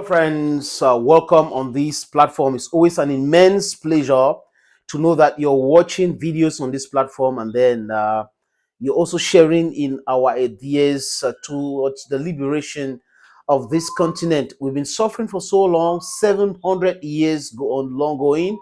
Friends, welcome on this platform. It's always an immense pleasure to know that you're watching videos on this platform and then you're also sharing in our ideas towards the liberation of this continent. We've been suffering for so long, 700 years go on long going,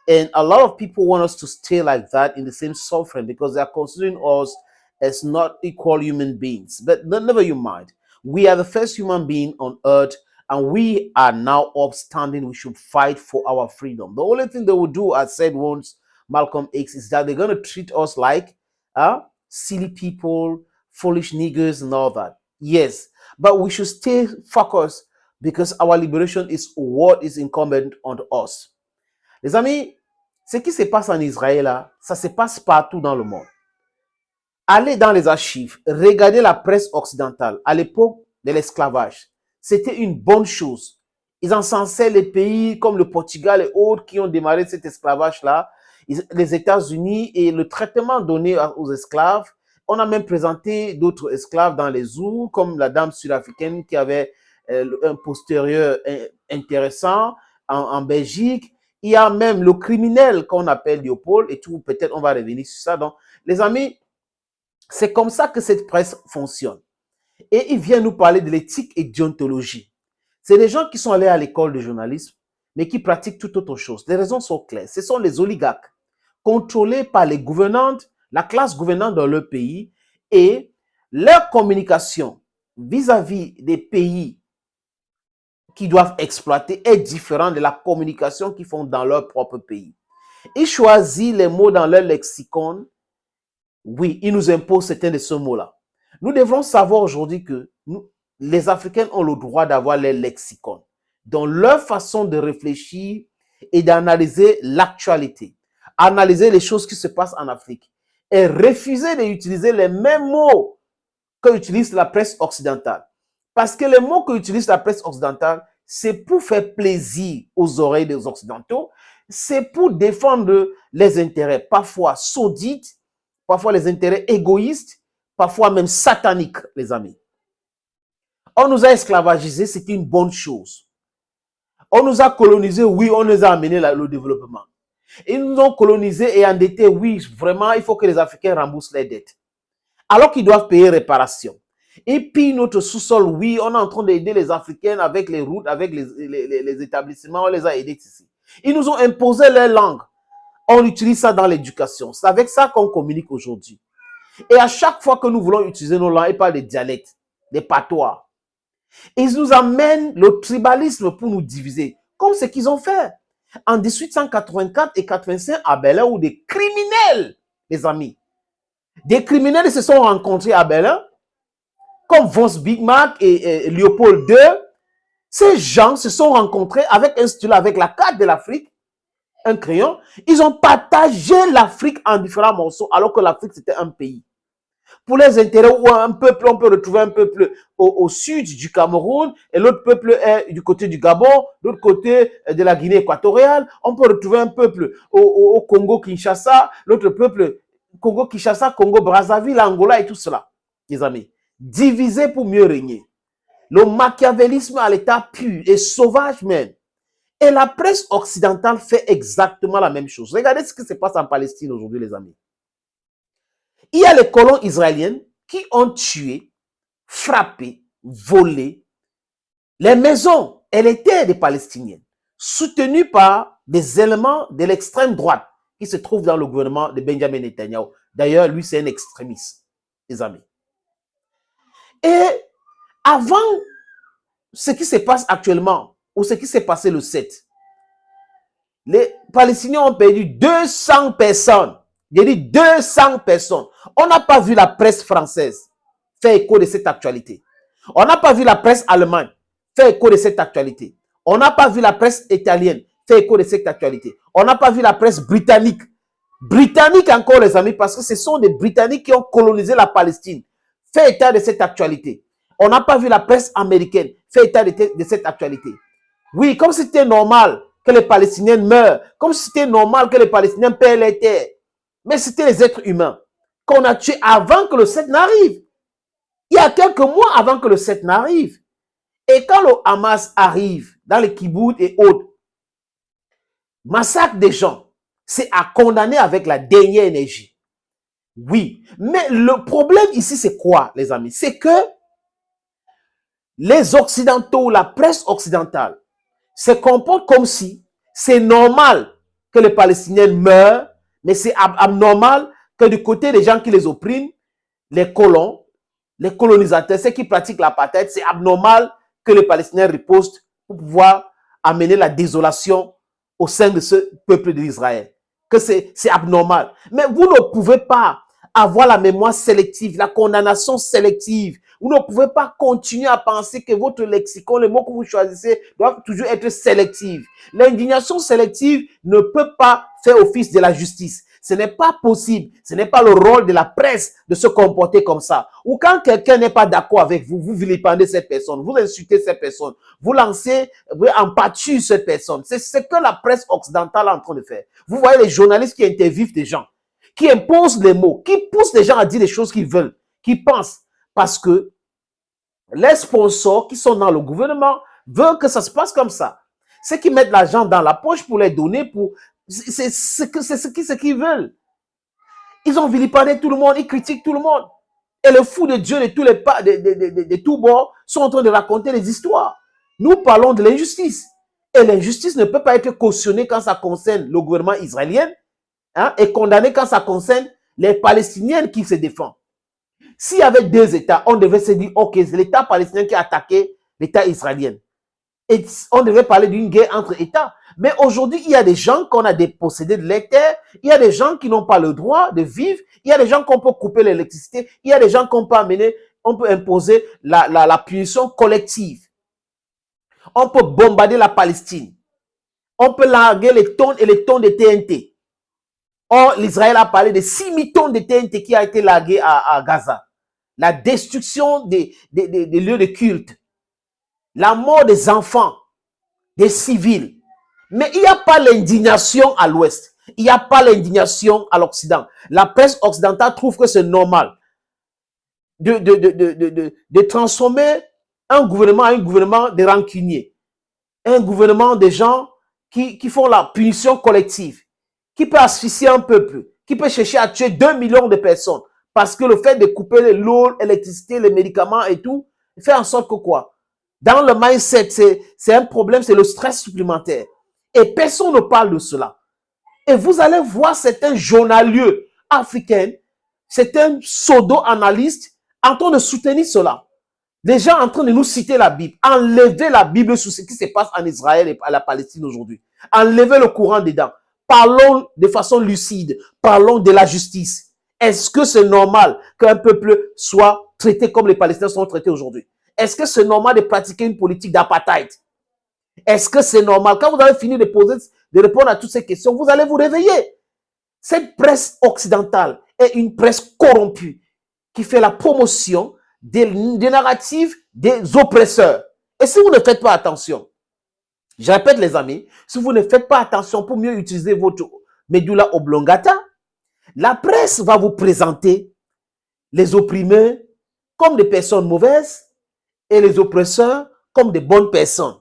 and a lot of people want us to stay like that in the same suffering because they are considering us as not equal human beings. But never you mind. We are the first human being on earth and we are now upstanding. We should fight for our freedom. The only thing they will do, as said once Malcolm X, is that they're going to treat us like silly people, foolish niggers, and all that. Yes, but we should stay focused because our liberation is what is incumbent on us. Les amis, ce qui se passe en Israël, là, ça se passe partout dans le monde. Allez dans les archives, regardez la presse occidentale à l'époque de l'esclavage. C'était une bonne chose. Ils encensaient les pays comme le Portugal et autres qui ont démarré cet esclavage-là, les États-Unis et le traitement donné aux esclaves. On a même présenté d'autres esclaves dans les zoos, comme la dame sud-africaine qui avait un postérieur intéressant en Belgique. Il y a même le criminel qu'on appelle Léopold et tout. Peut-être on va revenir sur ça. Donc, les amis, c'est comme ça que cette presse fonctionne. Et il vient nous parler de l'éthique et déontologie. C'est des gens qui sont allés à l'école de journalisme, mais qui pratiquent tout autre chose. Les raisons sont claires. Ce sont les oligarques, contrôlés par les gouvernantes, la classe gouvernante dans leur pays, et leur communication vis-à-vis des pays qui doivent exploiter est différente de la communication qu'ils font dans leur propre pays. Ils choisissent les mots dans leur lexicon. Oui, ils nous imposent certains de ces mots-là. Nous devrons savoir aujourd'hui que les Africains ont le droit d'avoir les lexicons, dans leur façon de réfléchir et d'analyser l'actualité, analyser les choses qui se passent en Afrique et refuser d'utiliser les mêmes mots qu'utilise la presse occidentale. Parce que les mots qu'utilise la presse occidentale, c'est pour faire plaisir aux oreilles des Occidentaux, c'est pour défendre les intérêts parfois sordide, parfois les intérêts égoïstes, parfois même sataniques, les amis. On nous a esclavagisés, c'est une bonne chose. On nous a colonisés, oui, on nous a amené le développement. Ils nous ont colonisés et endettés, oui, vraiment, il faut que les Africains remboursent les dettes. Alors qu'ils doivent payer réparation. Et puis notre sous-sol, oui, on est en train d'aider les Africains avec les routes, avec les établissements, on les a aidés ici. Ils nous ont imposé leur langue. On utilise ça dans l'éducation. C'est avec ça qu'on communique aujourd'hui. Et à chaque fois que nous voulons utiliser nos langues, ils parlent des dialectes, des patois. Ils nous amènent le tribalisme pour nous diviser, comme ce qu'ils ont fait en 1884 et 85 à Berlin, où des criminels, les amis, des criminels se sont rencontrés à Berlin, comme Von Bismarck et Léopold II. Ces gens se sont rencontrés avec un stylo, avec la carte de l'Afrique, un crayon. Ils ont partagé l'Afrique en différents morceaux, alors que l'Afrique, c'était un pays. Pour les intérêts où un peuple, on peut retrouver un peuple au sud du Cameroun, et l'autre peuple est du côté du Gabon, l'autre côté de la Guinée équatoriale. On peut retrouver un peuple au Congo-Kinshasa, l'autre peuple Congo-Kinshasa, Congo-Brazzaville, Angola et tout cela, les amis. Diviser pour mieux régner. Le machiavélisme à l'état pur et sauvage même. Et la presse occidentale fait exactement la même chose. Regardez ce qui se passe en Palestine aujourd'hui, les amis. Il y a les colons israéliens qui ont tué, frappé, volé les maisons et les terres des Palestiniens, soutenus par des éléments de l'extrême droite qui se trouvent dans le gouvernement de Benjamin Netanyahu. D'ailleurs, lui, c'est un extrémiste, les amis. Et avant ce qui se passe actuellement, ou ce qui s'est passé le 7, les Palestiniens ont perdu 200 personnes. J'ai dit 200 personnes. On n'a pas vu la presse française faire écho de cette actualité. On n'a pas vu la presse allemande faire écho de cette actualité. On n'a pas vu la presse italienne faire écho de cette actualité. On n'a pas vu la presse britannique. Britannique encore, les amis, parce que ce sont des Britanniques qui ont colonisé la Palestine. Fait état de cette actualité. On n'a pas vu la presse américaine faire état de cette actualité. Oui, comme si c'était normal que les Palestiniens meurent, comme si c'était normal que les Palestiniens perdent les terres. Mais c'était les êtres humains qu'on a tués avant que le 7 n'arrive. Il y a quelques mois avant que le 7 n'arrive. Et quand le Hamas arrive dans les kibbutz et autres, massacre des gens, c'est à condamner avec la dernière énergie. Oui, mais le problème ici, c'est quoi, les amis? C'est que les Occidentaux, la presse occidentale, se comportent comme si c'est normal que les Palestiniens meurent, mais c'est abnormal que du côté des gens qui les oppriment, les colons, les colonisateurs, ceux qui pratiquent l'apartheid, c'est abnormal que les Palestiniens ripostent pour pouvoir amener la désolation au sein de ce peuple d'Israël. Que c'est abnormal. Mais vous ne pouvez pas avoir la mémoire sélective, la condamnation sélective. Vous ne pouvez pas continuer à penser que votre lexicon, les mots que vous choisissez, doivent toujours être sélectifs. L'indignation sélective ne peut pas faire office de la justice. Ce n'est pas possible. Ce n'est pas le rôle de la presse de se comporter comme ça. Ou quand quelqu'un n'est pas d'accord avec vous, vous vilipendez cette personne, vous insultez cette personne, vous lancez en pâture cette personne. C'est ce que la presse occidentale est en train de faire. Vous voyez les journalistes qui interviewent des gens, qui imposent les mots, qui poussent les gens à dire les choses qu'ils veulent, qui pensent. Parce que les sponsors qui sont dans le gouvernement veulent que ça se passe comme ça. Ceux qui mettent l'argent dans la poche pour les donner, c'est ce qu'ils veulent. Ils ont vilipendé tout le monde, ils critiquent tout le monde. Et les fous de Dieu de tous bords sont en train de raconter des histoires. Nous parlons de l'injustice. Et l'injustice ne peut pas être cautionnée quand ça concerne le gouvernement israélien, hein, et condamnée quand ça concerne les Palestiniens qui se défendent. S'il y avait deux États, on devait se dire, ok, c'est l'État palestinien qui a attaqué l'État israélien. Et on devait parler d'une guerre entre États. Mais aujourd'hui, il y a des gens qu'on a dépossédés de leurs terres, il y a des gens qui n'ont pas le droit de vivre, il y a des gens qu'on peut couper l'électricité, il y a des gens qu'on peut amener, on peut imposer la punition collective. On peut bombarder la Palestine. On peut larguer les tonnes et les tonnes de TNT. Or, l'Israël a parlé de 6 000 tonnes de TNT qui a été largué à Gaza. La destruction des lieux de culte. La mort des enfants, des civils. Mais il n'y a pas l'indignation à l'Ouest. Il n'y a pas l'indignation à l'Occident. La presse occidentale trouve que c'est normal de transformer un gouvernement en un gouvernement de rancuniers. Un gouvernement de gens qui font la punition collective, qui peut asphyxier un peuple, qui peut chercher à tuer 2 millions de personnes. Parce que le fait de couper l'eau, l'électricité, les médicaments et tout, fait en sorte que quoi? Dans le mindset, c'est un problème, c'est le stress supplémentaire. Et personne ne parle de cela. Et vous allez voir certains journaliers africains, certains pseudo-analystes en train de soutenir cela. Les gens en train de nous citer la Bible. Enlever la Bible sur ce qui se passe en Israël et à la Palestine aujourd'hui. Enlever le courant dedans. Parlons de façon lucide. Parlons de la justice. Est-ce que c'est normal qu'un peuple soit traité comme les Palestiniens sont traités aujourd'hui? Est-ce que c'est normal de pratiquer une politique d'apartheid? Est-ce que c'est normal? Quand vous avez fini de répondre à toutes ces questions, vous allez vous réveiller. Cette presse occidentale est une presse corrompue qui fait la promotion des narratives des oppresseurs. Et si vous ne faites pas attention, je répète les amis, si vous ne faites pas attention pour mieux utiliser votre medulla oblongata, la presse va vous présenter les opprimés comme des personnes mauvaises et les oppresseurs comme des bonnes personnes.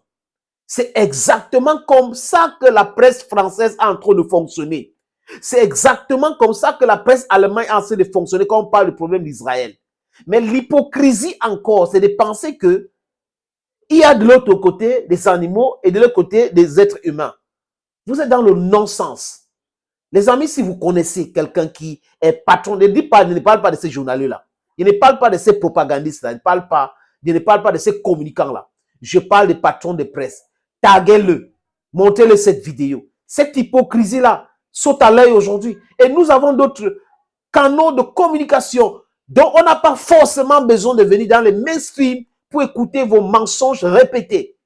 C'est exactement comme ça que la presse française est en train de fonctionner. C'est exactement comme ça que la presse allemande est en train de fonctionner quand on parle du problème d'Israël. Mais l'hypocrisie encore, c'est de penser que il y a de l'autre côté des animaux et de l'autre côté des êtres humains. Vous êtes dans le non-sens. Les amis, si vous connaissez quelqu'un qui est patron, ne parle pas de ces journalistes-là. Il ne parle pas de ces propagandistes-là. Il ne parle pas de ces communicants-là. Je parle des patrons de presse. Taguez-le. Montrez-le cette vidéo. Cette hypocrisie-là saute à l'œil aujourd'hui. Et nous avons d'autres canaux de communication dont on n'a pas forcément besoin de venir dans les mainstream pour écouter vos mensonges répétés.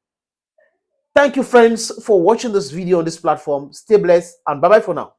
Thank you, friends, for watching this video on this platform. Stay blessed and bye-bye for now.